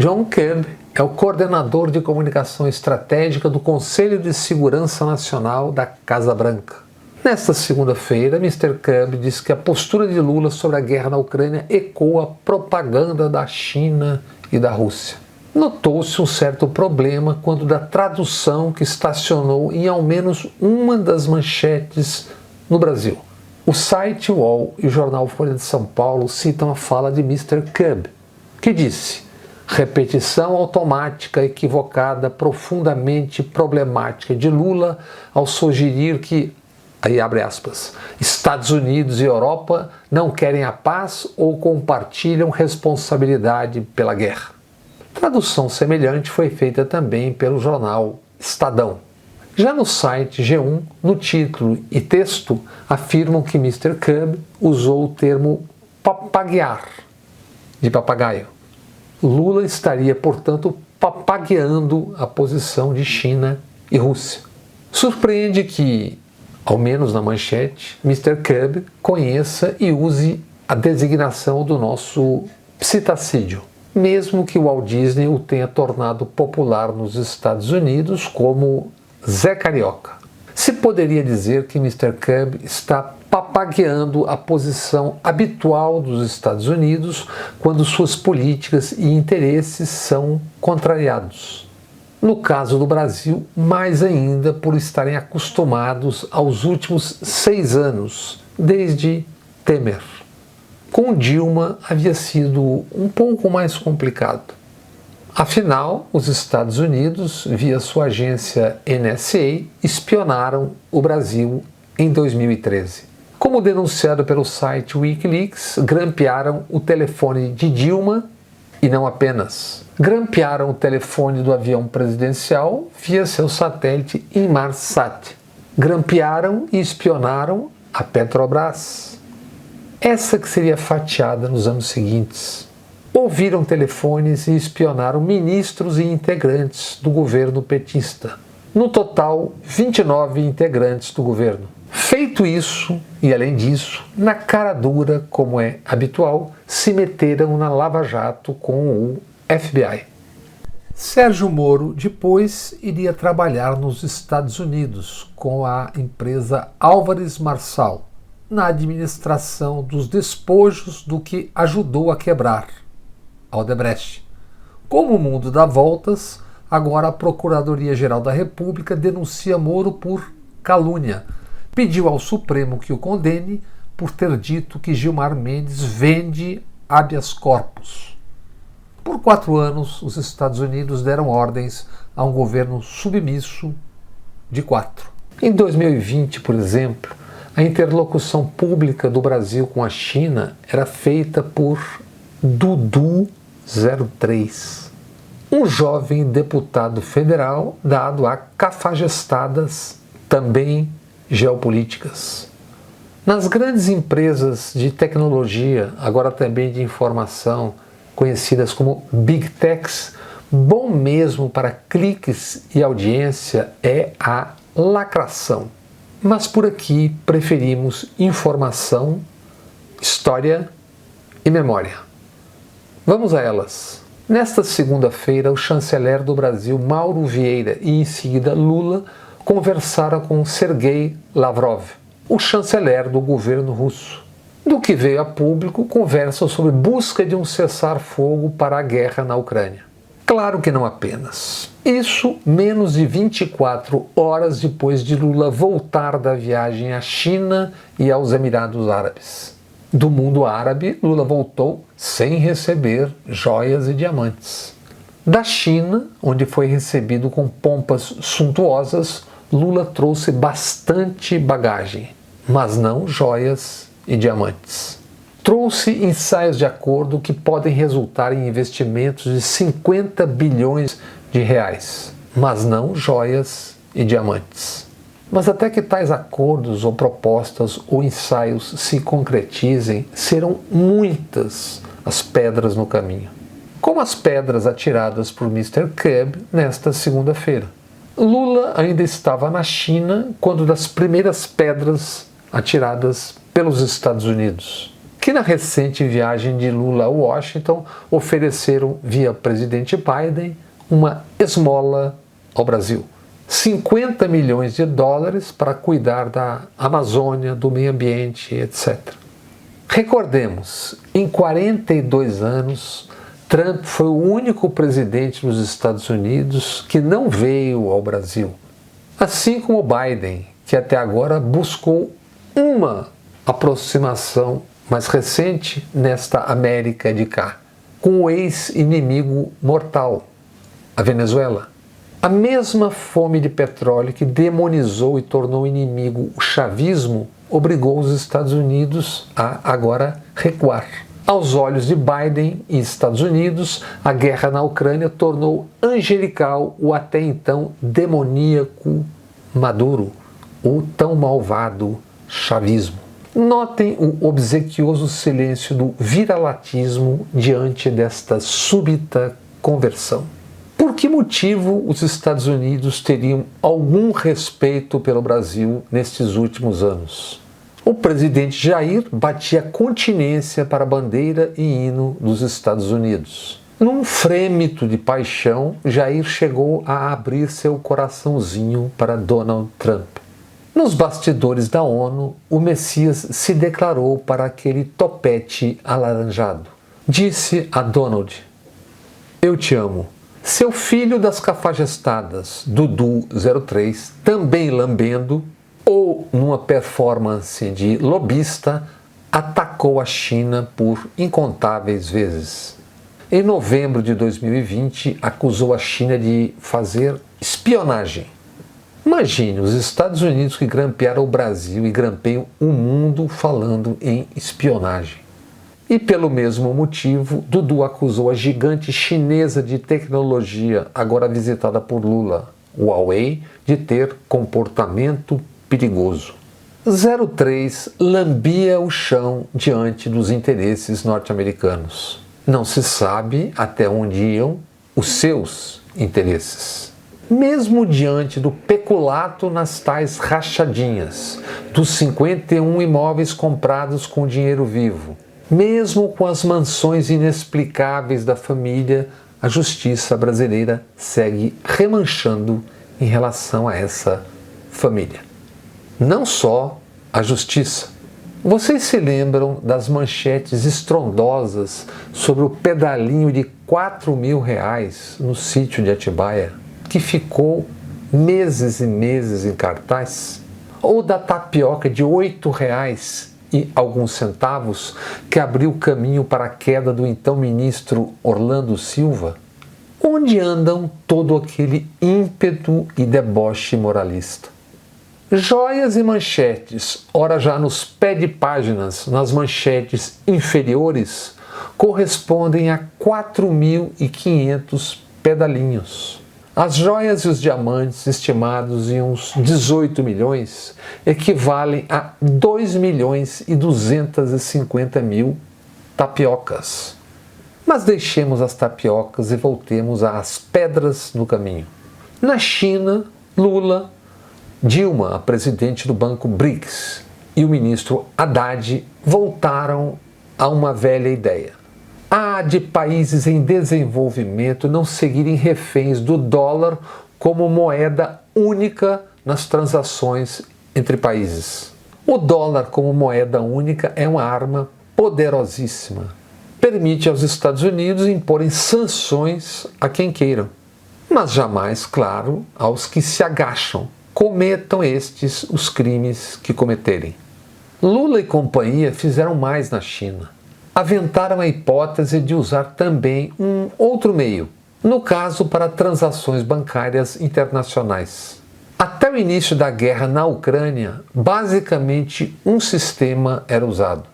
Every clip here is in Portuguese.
John Kirby é o coordenador de comunicação estratégica do Conselho de Segurança Nacional da Casa Branca. Nesta segunda-feira, Mr. Kirby disse que a postura de Lula sobre a guerra na Ucrânia ecoa a propaganda da China e da Rússia. Notou-se um certo problema quando da tradução que estacionou em ao menos uma das manchetes no Brasil. O site UOL e o jornal Folha de São Paulo citam a fala de Mr. Kirby, que disse: repetição automática equivocada profundamente problemática de Lula ao sugerir que, aí abre aspas, Estados Unidos e Europa não querem a paz ou compartilham responsabilidade pela guerra. Tradução semelhante foi feita também pelo jornal Estadão. Já no site G1, no título e texto, afirmam que Mr. Kirby usou o termo papaguear, de papagaio. Lula estaria, portanto, papagueando a posição de China e Rússia. Surpreende que, ao menos na manchete, Mr. Kirby conheça e use a designação do nosso psitacídio, mesmo que o Walt Disney o tenha tornado popular nos Estados Unidos como Zé Carioca. Se poderia dizer que Mr. Kirby está papagueando a posição habitual dos Estados Unidos quando suas políticas e interesses são contrariados. No caso do Brasil, mais ainda por estarem acostumados aos últimos 6 anos, desde Temer. Com Dilma havia sido um pouco mais complicado. Afinal, os Estados Unidos, via sua agência NSA, espionaram o Brasil em 2013. Como denunciado pelo site Wikileaks, grampearam o telefone de Dilma e não apenas. Grampearam o telefone do avião presidencial via seu satélite Inmarsat. Grampearam e espionaram a Petrobras. Essa que seria fatiada nos anos seguintes. Ouviram telefones e espionaram ministros e integrantes do governo petista. No total, 29 integrantes do governo. Feito isso, e além disso, na cara dura, como é habitual, se meteram na Lava Jato com o FBI. Sérgio Moro depois iria trabalhar nos Estados Unidos com a empresa Álvares Marçal, na administração dos despojos do que ajudou a quebrar, a Odebrecht. Como o mundo dá voltas, agora a Procuradoria-Geral da República denuncia Moro por calúnia. Pediu ao Supremo que o condene por ter dito que Gilmar Mendes vende habeas corpus. Por 4 anos, os Estados Unidos deram ordens a um governo submisso de 4. Em 2020, por exemplo, a interlocução pública do Brasil com a China era feita por Dudu03, um jovem deputado federal dado a cafajestadas também geopolíticas. Nas grandes empresas de tecnologia, agora também de informação, conhecidas como Big Techs, bom mesmo para cliques e audiência é a lacração. Mas por aqui preferimos informação, história e memória. Vamos a elas. Nesta segunda-feira, o chanceler do Brasil, Mauro Vieira, e em seguida Lula, conversaram com Sergei Lavrov, o chanceler do governo russo. Do que veio a público, conversam sobre busca de um cessar-fogo para a guerra na Ucrânia. Claro que não apenas. Isso menos de 24 horas depois de Lula voltar da viagem à China e aos Emirados Árabes. Do mundo árabe, Lula voltou sem receber joias e diamantes. Da China, onde foi recebido com pompas suntuosas, Lula trouxe bastante bagagem, mas não joias e diamantes. Trouxe ensaios de acordo que podem resultar em investimentos de 50 bilhões de reais, mas não joias e diamantes. Mas até que tais acordos ou propostas ou ensaios se concretizem, serão muitas as pedras no caminho. Como as pedras atiradas por Mr. Kirby nesta segunda-feira. Lula ainda estava na China quando das primeiras pedras atiradas pelos Estados Unidos. que na recente viagem de Lula a Washington ofereceram via presidente Biden uma esmola ao Brasil. 50 milhões de dólares para cuidar da Amazônia, do meio ambiente, etc. Recordemos, em 42 anos, Trump foi o único presidente dos Estados Unidos que não veio ao Brasil. Assim como Biden, que até agora buscou uma aproximação mais recente nesta América de cá, com o ex-inimigo mortal, a Venezuela. A mesma fome de petróleo que demonizou e tornou inimigo o chavismo obrigou os Estados Unidos a agora recuar. Aos olhos de Biden e Estados Unidos, a guerra na Ucrânia tornou angelical o até então demoníaco Maduro, o tão malvado chavismo. Notem o obsequioso silêncio do viralatismo diante desta súbita conversão. Por que motivo os Estados Unidos teriam algum respeito pelo Brasil nestes últimos anos? O presidente Jair batia continência para a bandeira e hino dos Estados Unidos. Num frêmito de paixão, Jair chegou a abrir seu coraçãozinho para Donald Trump. Nos bastidores da ONU, o Messias se declarou para aquele topete alaranjado. Disse a Donald: "Eu te amo." Seu filho das cafajestadas, Dudu 03, também lambendo, ou numa performance de lobista, atacou a China por incontáveis vezes. Em novembro de 2020, acusou a China de fazer espionagem. Imagine os Estados Unidos que grampearam o Brasil e grampeiam o mundo falando em espionagem. E pelo mesmo motivo, Dudu acusou a gigante chinesa de tecnologia, agora visitada por Lula, Huawei, de ter comportamento perigoso. 03 lambia o chão diante dos interesses norte-americanos. Não se sabe até onde iam os seus interesses. Mesmo diante do peculato nas tais rachadinhas, dos 51 imóveis comprados com dinheiro vivo, mesmo com as mansões inexplicáveis da família, a justiça brasileira segue remanchando em relação a essa família. Não só a justiça. Vocês se lembram das manchetes estrondosas sobre o pedalinho de R$4.000 no sítio de Atibaia, que ficou meses e meses em cartaz? Ou da tapioca de R$8 e alguns centavos que abriu caminho para a queda do então ministro Orlando Silva? Onde andam todo aquele ímpeto e deboche moralista? Joias e manchetes, ora já nos pés de páginas, nas manchetes inferiores, correspondem a 4.500 pedalinhos. As joias e os diamantes, estimados em uns 18 milhões, equivalem a 2.250.000 tapiocas. Mas deixemos as tapiocas e voltemos às pedras no caminho. Na China, Lula, Dilma, a presidente do banco BRICS, e o ministro Haddad voltaram a uma velha ideia. Há de países em desenvolvimento não seguirem reféns do dólar como moeda única nas transações entre países. O dólar como moeda única é uma arma poderosíssima. Permite aos Estados Unidos imporem sanções a quem queiram, mas jamais, claro, aos que se agacham. Cometam estes os crimes que cometerem. Lula e companhia fizeram mais na China. Aventaram a hipótese de usar também um outro meio, no caso para transações bancárias internacionais. Até o início da guerra na Ucrânia, basicamente um sistema era usado.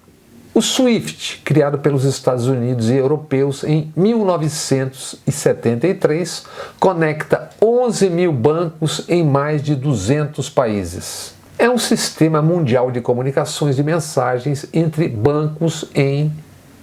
O SWIFT, criado pelos Estados Unidos e europeus em 1973, conecta 11.000 bancos em mais de 200 países. É um sistema mundial de comunicações de mensagens entre bancos em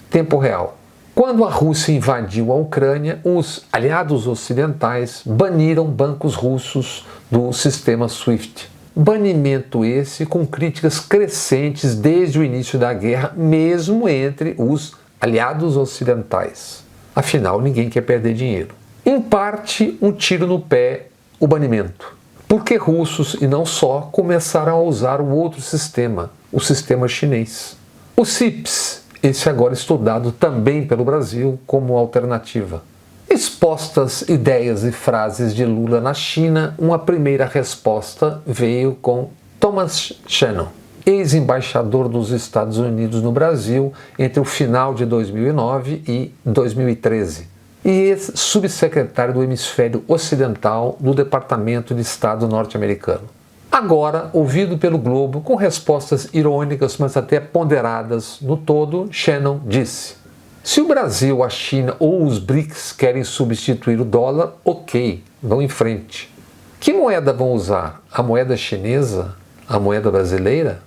tempo real. Quando a Rússia invadiu a Ucrânia, os aliados ocidentais baniram bancos russos do sistema SWIFT. Banimento esse com críticas crescentes desde o início da guerra, mesmo entre os aliados ocidentais. Afinal, ninguém quer perder dinheiro. Em parte, um tiro no pé, o banimento. Porque russos, e não só, começaram a usar o outro sistema, o sistema chinês. O CIPS, esse agora estudado também pelo Brasil como alternativa. Expostas ideias e frases de Lula na China, uma primeira resposta veio com Thomas Shannon, ex-embaixador dos Estados Unidos no Brasil entre o final de 2009 e 2013, e ex-subsecretário do Hemisfério Ocidental do Departamento de Estado norte-americano. Agora, ouvido pelo Globo, com respostas irônicas, mas até ponderadas no todo, Shannon disse: se o Brasil, a China ou os BRICS querem substituir o dólar, ok, vão em frente. Que moeda vão usar? A moeda chinesa? A moeda brasileira?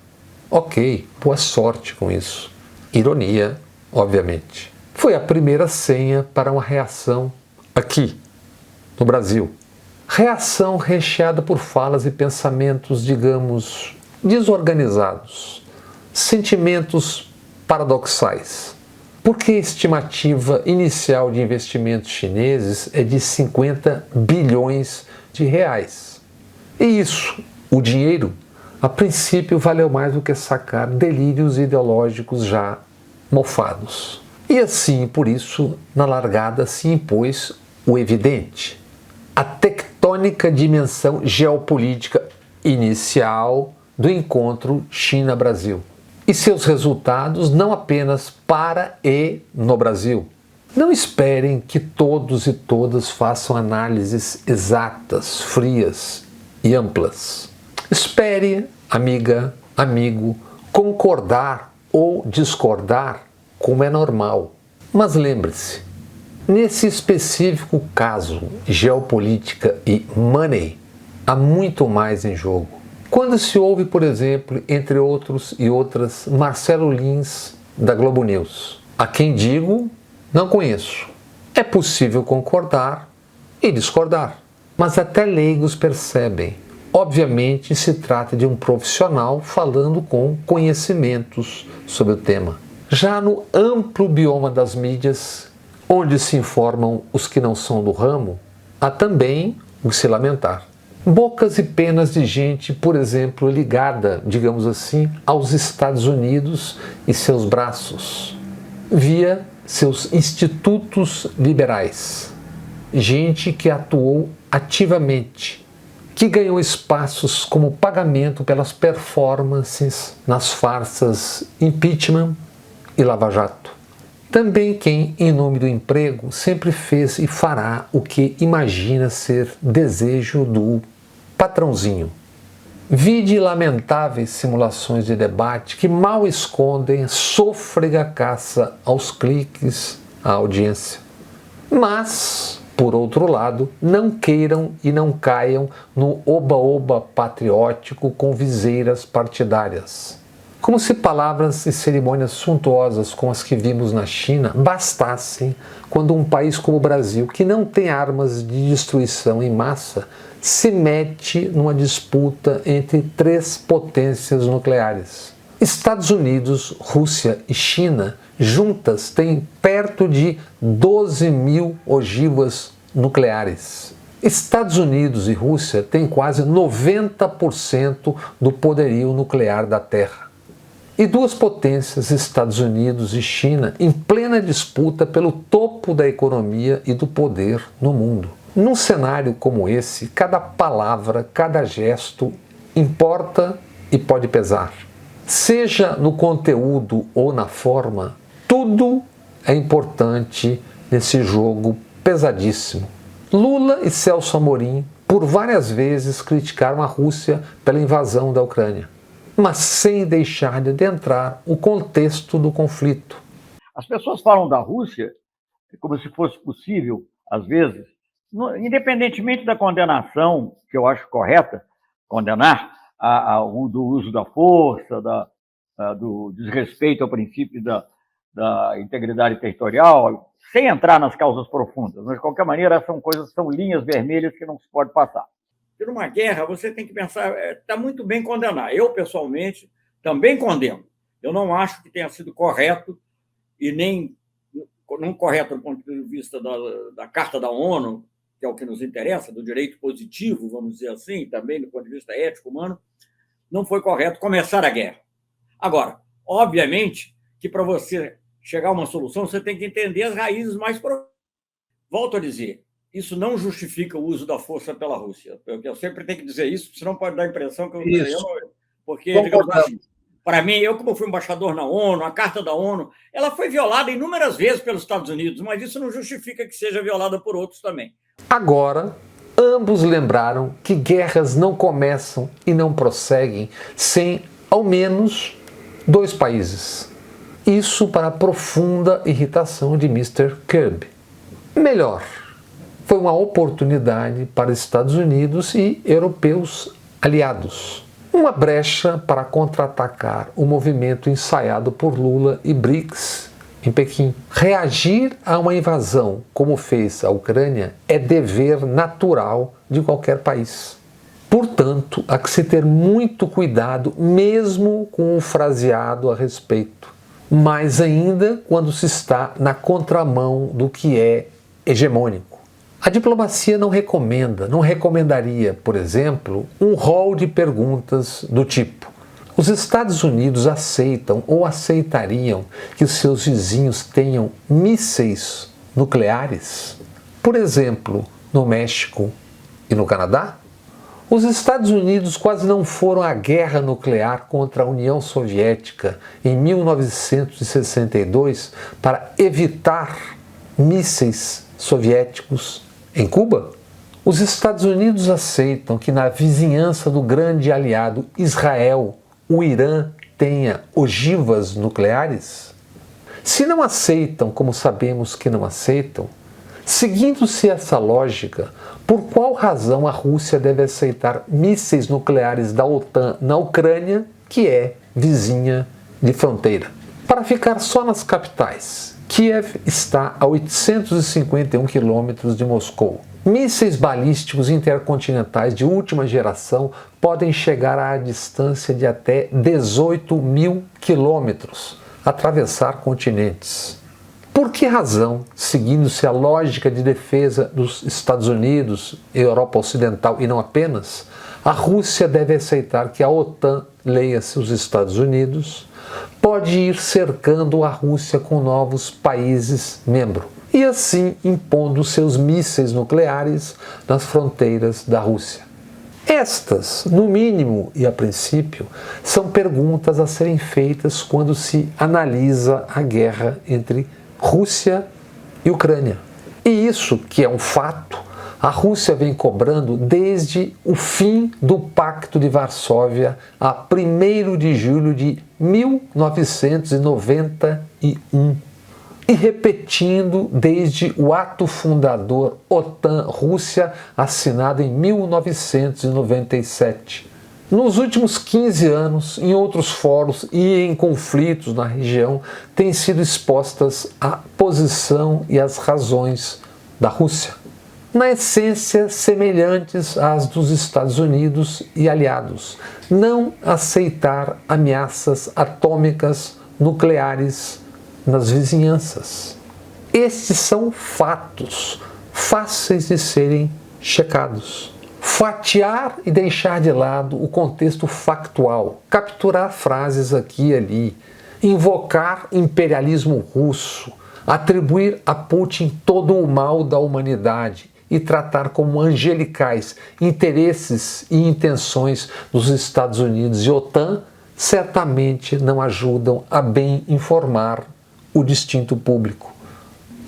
Ok, boa sorte com isso. Ironia, obviamente. Foi a primeira senha para uma reação aqui, no Brasil. Reação recheada por falas e pensamentos, digamos, desorganizados. Sentimentos paradoxais. Porque a estimativa inicial de investimentos chineses é de 50 bilhões de reais. E isso, o dinheiro, a princípio valeu mais do que sacar delírios ideológicos já mofados. E assim, por isso, na largada se impôs o evidente. A tectônica dimensão geopolítica inicial do encontro China-Brasil. E seus resultados não apenas para e no Brasil. Não esperem que todos e todas façam análises exatas, frias e amplas. Espere, amiga, amigo, concordar ou discordar como é normal. Mas lembre-se, nesse específico caso, geopolítica e money, há muito mais em jogo. Quando se ouve, por exemplo, entre outros e outras, Marcelo Lins, da Globo News, a quem digo, não conheço. É possível concordar e discordar, mas até leigos percebem. Obviamente, se trata de um profissional falando com conhecimentos sobre o tema. Já no amplo bioma das mídias, onde se informam os que não são do ramo, há também o que se lamentar. Bocas e penas de gente, por exemplo, ligada, digamos assim, aos Estados Unidos e seus braços, via seus institutos liberais. Gente que atuou ativamente, que ganhou espaços como pagamento pelas performances nas farsas impeachment e Lava Jato. Também quem, em nome do emprego, sempre fez e fará o que imagina ser desejo do patrãozinho. Vide lamentáveis simulações de debate que mal escondem a sôfrega caça aos cliques, à audiência. Mas, por outro lado, não queiram e não caiam no oba-oba patriótico com viseiras partidárias. Como se palavras e cerimônias suntuosas como as que vimos na China bastassem quando um país como o Brasil, que não tem armas de destruição em massa, se mete numa disputa entre três potências nucleares. Estados Unidos, Rússia e China juntas têm perto de 12 mil ogivas nucleares. Estados Unidos e Rússia têm quase 90% do poderio nuclear da Terra. E duas potências, Estados Unidos e China, em plena disputa pelo topo da economia e do poder no mundo. Num cenário como esse, cada palavra, cada gesto importa e pode pesar. Seja no conteúdo ou na forma, tudo é importante nesse jogo pesadíssimo. Lula e Celso Amorim, por várias vezes, criticaram a Rússia pela invasão da Ucrânia, mas sem deixar de adentrar o contexto do conflito. As pessoas falam da Rússia como se fosse possível, às vezes, independentemente da condenação, que eu acho correta, condenar do uso da força, do desrespeito ao princípio da integridade territorial, sem entrar nas causas profundas, mas de qualquer maneira são linhas vermelhas que não se pode passar. que numa guerra você tem que pensar, está muito bem condenar. Eu, pessoalmente, também condeno. Eu não acho que tenha sido correto, e nem não correto do ponto de vista da Carta da ONU, que é o que nos interessa, do direito positivo, vamos dizer assim, também do ponto de vista ético humano, não foi correto começar a guerra. Agora, obviamente que para você chegar a uma solução, você tem que entender as raízes mais profundas. Volto a dizer, isso não justifica o uso da força pela Rússia. Eu sempre tenho que dizer isso, senão pode dar a impressão que porque, digamos assim, para mim, eu como fui embaixador na ONU, a Carta da ONU, ela foi violada inúmeras vezes pelos Estados Unidos, mas isso não justifica que seja violada por outros também. Agora, ambos lembraram que guerras não começam e não prosseguem sem, ao menos, 2 países. Isso para a profunda irritação de Mr. Kirby. Melhor, foi uma oportunidade para Estados Unidos e europeus aliados. Uma brecha para contra-atacar o movimento ensaiado por Lula e BRICS em Pequim. Reagir a uma invasão, como fez a Ucrânia, é dever natural de qualquer país. Portanto, há que se ter muito cuidado, mesmo com o fraseado a respeito. Mais ainda quando se está na contramão do que é hegemônico. A diplomacia não recomendaria, por exemplo, um rol de perguntas do tipo: os Estados Unidos aceitam ou aceitariam que os seus vizinhos tenham mísseis nucleares? Por exemplo, no México e no Canadá? Os Estados Unidos quase não foram à guerra nuclear contra a União Soviética em 1962 para evitar mísseis soviéticos em Cuba? Os Estados Unidos aceitam que na vizinhança do grande aliado Israel, o Irã tenha ogivas nucleares? Se não aceitam, como sabemos que não aceitam, seguindo-se essa lógica, por qual razão a Rússia deve aceitar mísseis nucleares da OTAN na Ucrânia, que é vizinha de fronteira? Para ficar só nas capitais, Kiev está a 851 quilômetros de Moscou. Mísseis balísticos intercontinentais de última geração podem chegar à distância de até 18.000 quilômetros, atravessar continentes. Por que razão, seguindo-se a lógica de defesa dos Estados Unidos e Europa Ocidental e não apenas, a Rússia deve aceitar que a OTAN, leia-se os Estados Unidos, pode ir cercando a Rússia com novos países membros e assim impondo seus mísseis nucleares nas fronteiras da Rússia? Estas, no mínimo e a princípio, são perguntas a serem feitas quando se analisa a guerra entre Rússia e Ucrânia. E isso, que é um fato, a Rússia vem cobrando desde o fim do Pacto de Varsóvia, a 1º de julho de 1991, e repetindo desde o ato fundador OTAN-Rússia, assinado em 1997. Nos últimos 15 anos, em outros fóruns e em conflitos na região, têm sido expostas a posição e as razões da Rússia, na essência semelhantes às dos Estados Unidos e aliados: não aceitar ameaças atômicas nucleares nas vizinhanças. Estes são fatos fáceis de serem checados. Fatiar e deixar de lado o contexto factual, capturar frases aqui e ali, invocar imperialismo russo, atribuir a Putin todo o mal da humanidade e tratar como angelicais interesses e intenções dos Estados Unidos e OTAN, certamente não ajudam a bem informar o distinto público.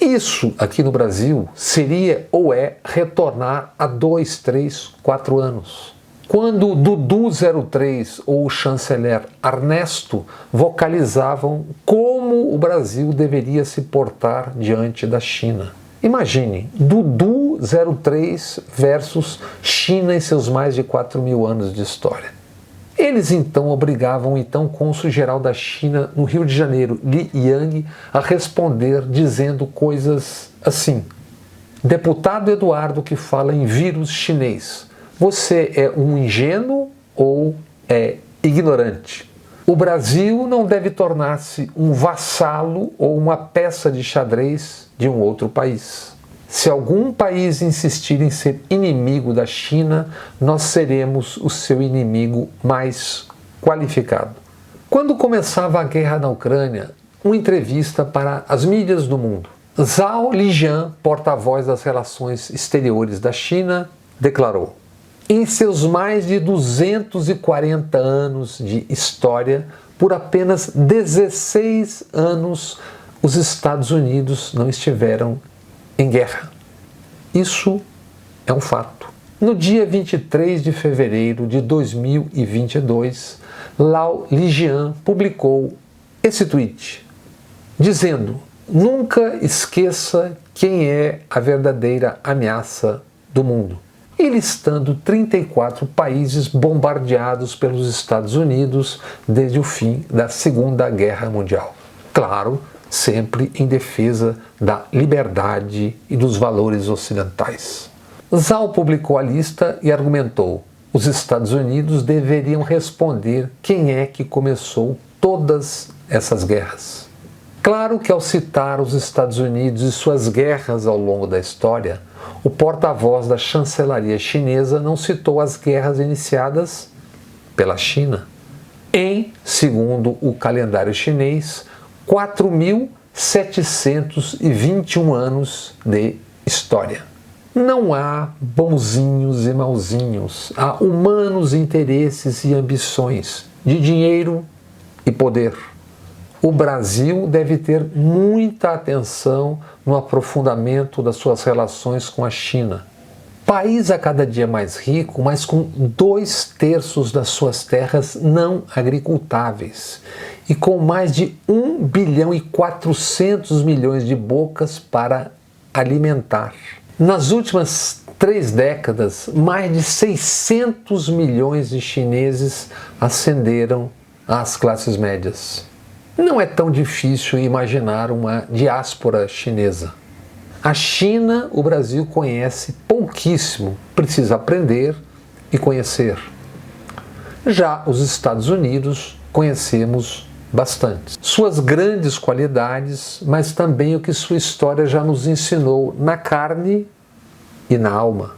Isso, aqui no Brasil, seria ou é retornar a 2, 3, 4 anos. Quando Dudu 03 ou o chanceler Ernesto vocalizavam como o Brasil deveria se portar diante da China. Imagine, Dudu 03 versus China e seus mais de 4.000 anos de história. Eles então obrigavam o então cônsul-geral da China no Rio de Janeiro, Li Yang, a responder dizendo coisas assim: deputado Eduardo que fala em vírus chinês, Você é um ingênuo ou é ignorante? O Brasil não deve tornar-se um vassalo ou uma peça de xadrez de um outro país. Se algum país insistir em ser inimigo da China, nós seremos o seu inimigo mais qualificado. Quando começava a guerra na Ucrânia, uma entrevista para as mídias do mundo, Zhao Lijian, porta-voz das relações exteriores da China, declarou: em seus mais de 240 anos de história, por apenas 16 anos, os Estados Unidos não estiveram em guerra. Isso é um fato. No dia 23 de fevereiro de 2022, Zhao Lijian publicou esse tweet, dizendo: nunca esqueça quem é a verdadeira ameaça do mundo. E listando 34 países bombardeados pelos Estados Unidos desde o fim da Segunda Guerra Mundial. Claro, sempre em defesa da liberdade e dos valores ocidentais. Zhao publicou a lista e argumentou: os Estados Unidos deveriam responder quem é que começou todas essas guerras. Claro que ao citar os Estados Unidos e suas guerras ao longo da história, o porta-voz da chancelaria chinesa não citou as guerras iniciadas pela China. Em, segundo o calendário chinês, 4.721 anos de história. Não há bonzinhos e mauzinhos, há humanos interesses e ambições de dinheiro e poder. O Brasil deve ter muita atenção no aprofundamento das suas relações com a China. País a cada dia mais rico, mas com 2/3 das suas terras não agricultáveis e com mais de 1 bilhão e 400 milhões de bocas para alimentar. Nas últimas 3 décadas, mais de 600 milhões de chineses ascenderam às classes médias. Não é tão difícil imaginar uma diáspora chinesa. A China, o Brasil conhece pouquíssimo, precisa aprender e conhecer. Já os Estados Unidos conhecemos bastante. Suas grandes qualidades, mas também o que sua história já nos ensinou na carne e na alma.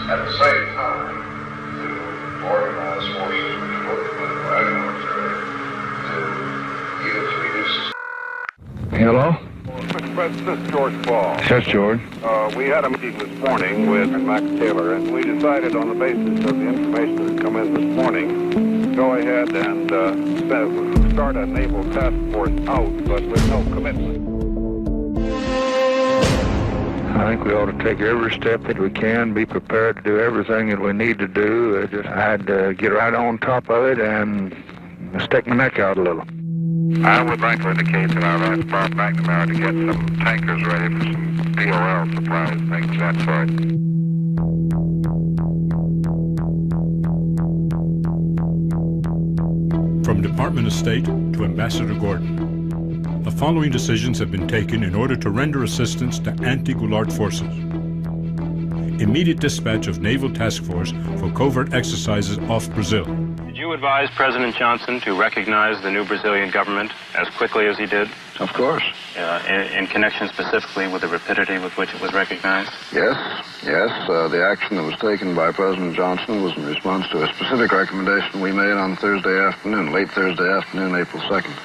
At the same time, to organize forces which work with the Iraqi military to use reduce. Hello? This is George Ball. Yes, George. We had a meeting this morning with Max Taylor, and we decided on the basis of the information that had come in this morning, go ahead and start a naval task force out, but with no commitment. I think we ought to take every step that we can, be prepared to do everything that we need to do. I'd get right on top of it and stick my neck out a little. I would like to indicate that I'd like to fire McNamara to get some tankers ready for some POL supplies, things of that sort. From Department of State to Ambassador Gordon. The following decisions have been taken in order to render assistance to anti-Goulart forces. Immediate dispatch of Naval Task Force for covert exercises off Brazil. Did you advise President Johnson to recognize the new Brazilian government as quickly as he did? Of course. In connection specifically with the rapidity with which it was recognized? Yes. The action that was taken by President Johnson was in response to a specific recommendation we made on Thursday afternoon, late Thursday afternoon, April 2nd.